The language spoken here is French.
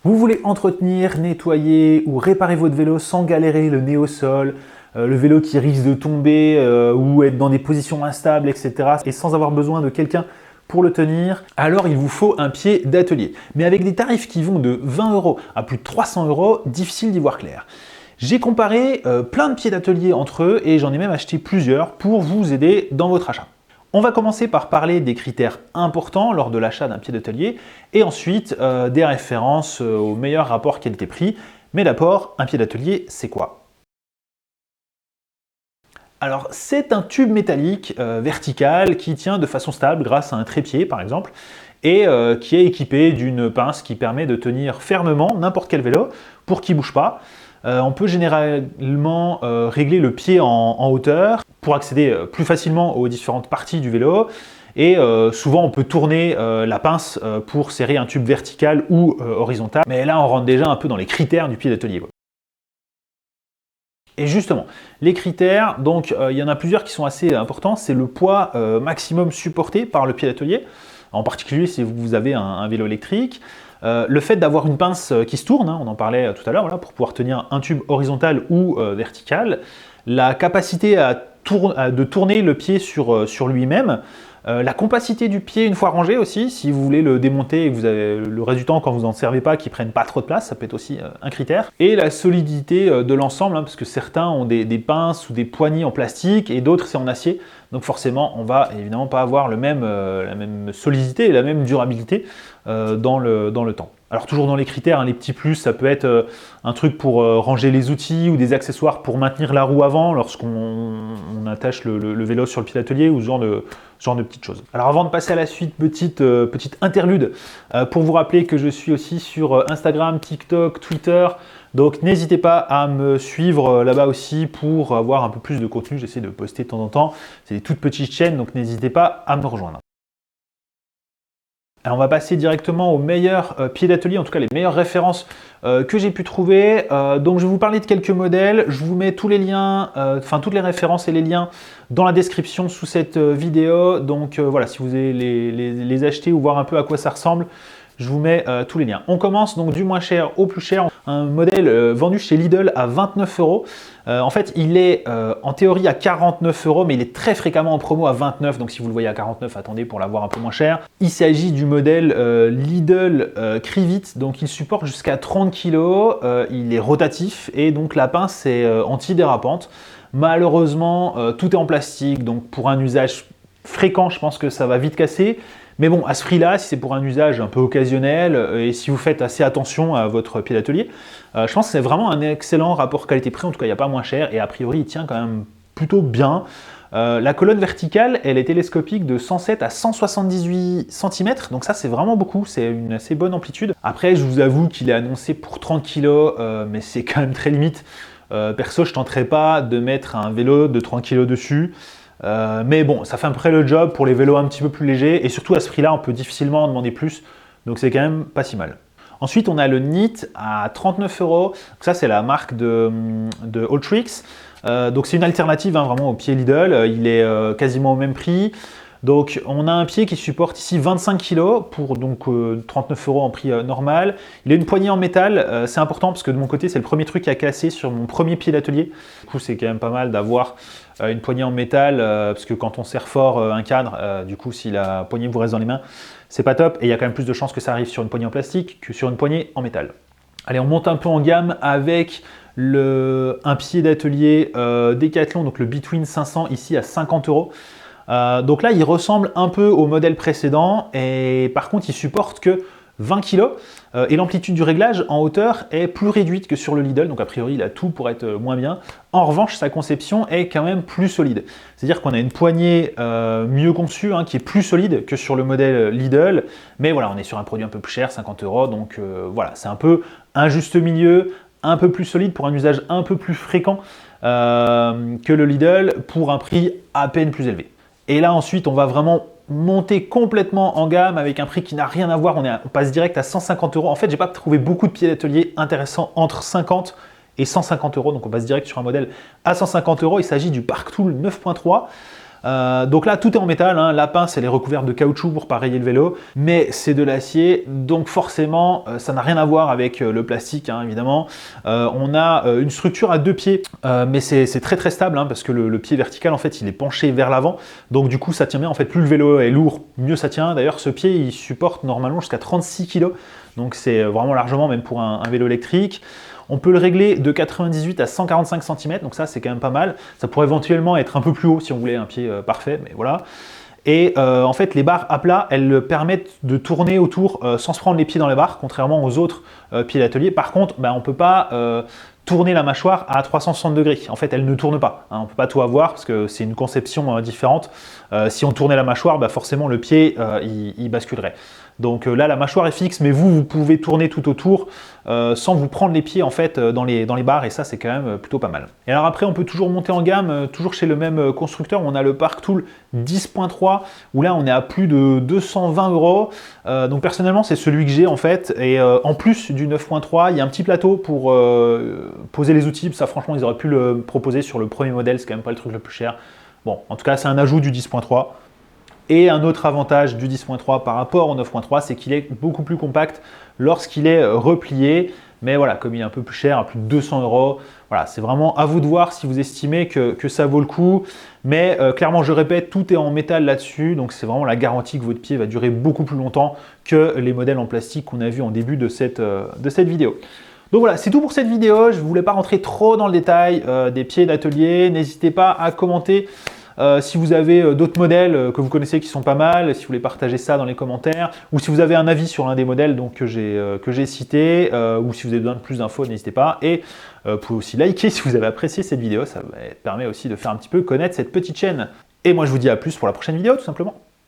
Vous voulez entretenir, nettoyer ou réparer votre vélo sans galérer le nez au sol, le vélo qui risque de tomber ou être dans des positions instables, etc. et sans avoir besoin de quelqu'un pour le tenir, alors il vous faut un pied d'atelier. Mais avec des tarifs qui vont de 20 € à plus de 300 €, difficile d'y voir clair. J'ai comparé plein de pieds d'atelier entre eux et j'en ai même acheté plusieurs pour vous aider dans votre achat. On va commencer par parler des critères importants lors de l'achat d'un pied d'atelier et ensuite des références au meilleur rapport qualité-prix. Mais d'abord, un pied d'atelier, c'est quoi? Alors, c'est un tube métallique vertical qui tient de façon stable grâce à un trépied par exemple et qui est équipé d'une pince qui permet de tenir fermement n'importe quel vélo pour qu'il ne bouge pas. On peut généralement régler le pied en hauteur pour accéder plus facilement aux différentes parties du vélo. Et souvent, on peut tourner la pince pour serrer un tube vertical ou horizontal. Mais là, on rentre déjà un peu dans les critères du pied d'atelier. Et justement, les critères, donc il y en a plusieurs qui sont assez importants. C'est le poids maximum supporté par le pied d'atelier, en particulier si vous avez un vélo électrique. Le fait d'avoir une pince qui se tourne, hein, on en parlait tout à l'heure, voilà, pour pouvoir tenir un tube horizontal ou vertical. La capacité de tourner le pied sur lui-même. La compacité du pied une fois rangé aussi, si vous voulez le démonter et que vous avez le reste du temps quand vous n'en servez pas, qu'il ne prenne pas trop de place, ça peut être aussi un critère. Et la solidité de l'ensemble, hein, parce que certains ont des pinces ou des poignées en plastique et d'autres c'est en acier. Donc forcément, on va évidemment pas avoir la même solidité et la même durabilité dans le temps. Alors toujours dans les critères, hein, les petits plus, ça peut être un truc pour ranger les outils ou des accessoires pour maintenir la roue avant lorsqu'on attache le vélo sur le pied d'atelier ou ce genre de petites choses. Alors avant de passer à la suite, petite interlude pour vous rappeler que je suis aussi sur Instagram, TikTok, Twitter. Donc n'hésitez pas à me suivre là-bas aussi pour avoir un peu plus de contenu. J'essaie de poster de temps en temps. C'est des toutes petites chaînes, donc n'hésitez pas à me rejoindre. Alors on va passer directement aux meilleurs pieds d'atelier, en tout cas les meilleures références que j'ai pu trouver. Donc je vais vous parler de quelques modèles. Je vous mets tous les liens, toutes les références et les liens dans la description sous cette vidéo. Donc voilà, si vous voulez les acheter ou voir un peu à quoi ça ressemble, je vous mets tous les liens. On commence donc du moins cher au plus cher. Un modèle vendu chez Lidl à 29 €. En fait, il est en théorie à 49 €, mais il est très fréquemment en promo à 29 €. Donc si vous le voyez à 49, attendez pour l'avoir un peu moins cher. Il s'agit du modèle Lidl Krivit. Donc il supporte jusqu'à 30 kg. Il est rotatif et donc la pince est antidérapante. Malheureusement, tout est en plastique. Donc pour un usage fréquent, je pense que ça va vite casser. Mais bon, à ce prix-là, si c'est pour un usage un peu occasionnel et si vous faites assez attention à votre pied d'atelier, je pense que c'est vraiment un excellent rapport qualité-prix. En tout cas, il n'y a pas moins cher et a priori, il tient quand même plutôt bien. La colonne verticale, elle est télescopique de 107 à 178 cm, donc ça c'est vraiment beaucoup, c'est une assez bonne amplitude. Après, je vous avoue qu'il est annoncé pour 30 kg, mais c'est quand même très limite. Perso, je ne tenterai pas de mettre un vélo de 30 kg dessus. Mais bon, ça fait à peu près le job pour les vélos un petit peu plus légers et surtout à ce prix-là, on peut difficilement en demander plus, donc c'est quand même pas si mal. Ensuite, on a le NIT à 39 €. Ça, c'est la marque de Alltrix. Donc c'est une alternative hein, vraiment au pied Lidl. Il est quasiment au même prix. Donc on a un pied qui supporte ici 25 kg pour donc 39 € en prix normal. Il a une poignée en métal, c'est important parce que de mon côté c'est le premier truc qui a cassé sur mon premier pied d'atelier. Du coup c'est quand même pas mal d'avoir une poignée en métal parce que quand on serre fort un cadre, du coup si la poignée vous reste dans les mains, c'est pas top et il y a quand même plus de chances que ça arrive sur une poignée en plastique que sur une poignée en métal. Allez, on monte un peu en gamme avec un pied d'atelier Decathlon, donc le Between 500 ici à 50 €. Donc là, il ressemble un peu au modèle précédent et par contre, il supporte que 20 kg et l'amplitude du réglage en hauteur est plus réduite que sur le Lidl. Donc a priori, il a tout pour être moins bien. En revanche, sa conception est quand même plus solide. C'est-à-dire qu'on a une poignée mieux conçue hein, qui est plus solide que sur le modèle Lidl. Mais voilà, on est sur un produit un peu plus cher, 50 €. Donc voilà, c'est un peu un juste milieu, un peu plus solide pour un usage un peu plus fréquent que le Lidl pour un prix à peine plus élevé. Et là ensuite on va vraiment monter complètement en gamme avec un prix qui n'a rien à voir, on passe direct à 150 €. En fait j'ai pas trouvé beaucoup de pieds d'atelier intéressants entre 50 et 150 €, donc on passe direct sur un modèle à 150 €. Il s'agit du Park Tool 9.3. Donc là, tout est en métal, hein. La pince, elle est recouverte de caoutchouc pour pas rayer le vélo, mais c'est de l'acier, donc forcément, ça n'a rien à voir avec le plastique, hein, évidemment. On a une structure à deux pieds, mais c'est très très stable, hein, parce que le pied vertical, en fait, il est penché vers l'avant, donc du coup, ça tient bien. En fait, plus le vélo est lourd, mieux ça tient. D'ailleurs, ce pied, il supporte normalement jusqu'à 36 kg, donc c'est vraiment largement, même pour un vélo électrique. On peut le régler de 98 à 145 cm, donc ça c'est quand même pas mal. Ça pourrait éventuellement être un peu plus haut si on voulait un pied parfait, mais voilà. Et en fait, les barres à plat, elles permettent de tourner autour sans se prendre les pieds dans les barres, contrairement aux autres pieds d'atelier. Par contre, on ne peut pas tourner la mâchoire à 360 degrés. En fait, elle ne tourne pas, hein. On ne peut pas tout avoir parce que c'est une conception différente. Si on tournait la mâchoire, forcément le pied il basculerait. Donc là, la mâchoire est fixe, mais vous pouvez tourner tout autour sans vous prendre les pieds en fait dans les barres, et ça c'est quand même plutôt pas mal. Et alors après, on peut toujours monter en gamme, toujours chez le même constructeur. On a le Park Tool 10.3 où là on est à plus de 220 €. Donc personnellement, c'est celui que j'ai en fait, et en plus du 9.3, il y a un petit plateau pour poser les outils. Ça, franchement, ils auraient pu le proposer sur le premier modèle, c'est quand même pas le truc le plus cher. Bon, en tout cas, c'est un ajout du 10.3. Et un autre avantage du 10.3 par rapport au 9.3, c'est qu'il est beaucoup plus compact lorsqu'il est replié. Mais voilà, comme il est un peu plus cher, à plus de 200 €, voilà, c'est vraiment à vous de voir si vous estimez que ça vaut le coup. Mais clairement, je répète, tout est en métal là-dessus, donc c'est vraiment la garantie que votre pied va durer beaucoup plus longtemps que les modèles en plastique qu'on a vus en début de cette vidéo. Donc voilà, c'est tout pour cette vidéo. Je ne voulais pas rentrer trop dans le détail des pieds d'atelier. N'hésitez pas à commenter si vous avez d'autres modèles que vous connaissez qui sont pas mal, si vous voulez partager ça dans les commentaires, ou si vous avez un avis sur l'un des modèles donc, que j'ai cité, ou si vous avez besoin de plus d'infos, n'hésitez pas. Et vous pouvez aussi liker si vous avez apprécié cette vidéo, ça permet aussi de faire un petit peu connaître cette petite chaîne. Et moi je vous dis à plus pour la prochaine vidéo tout simplement.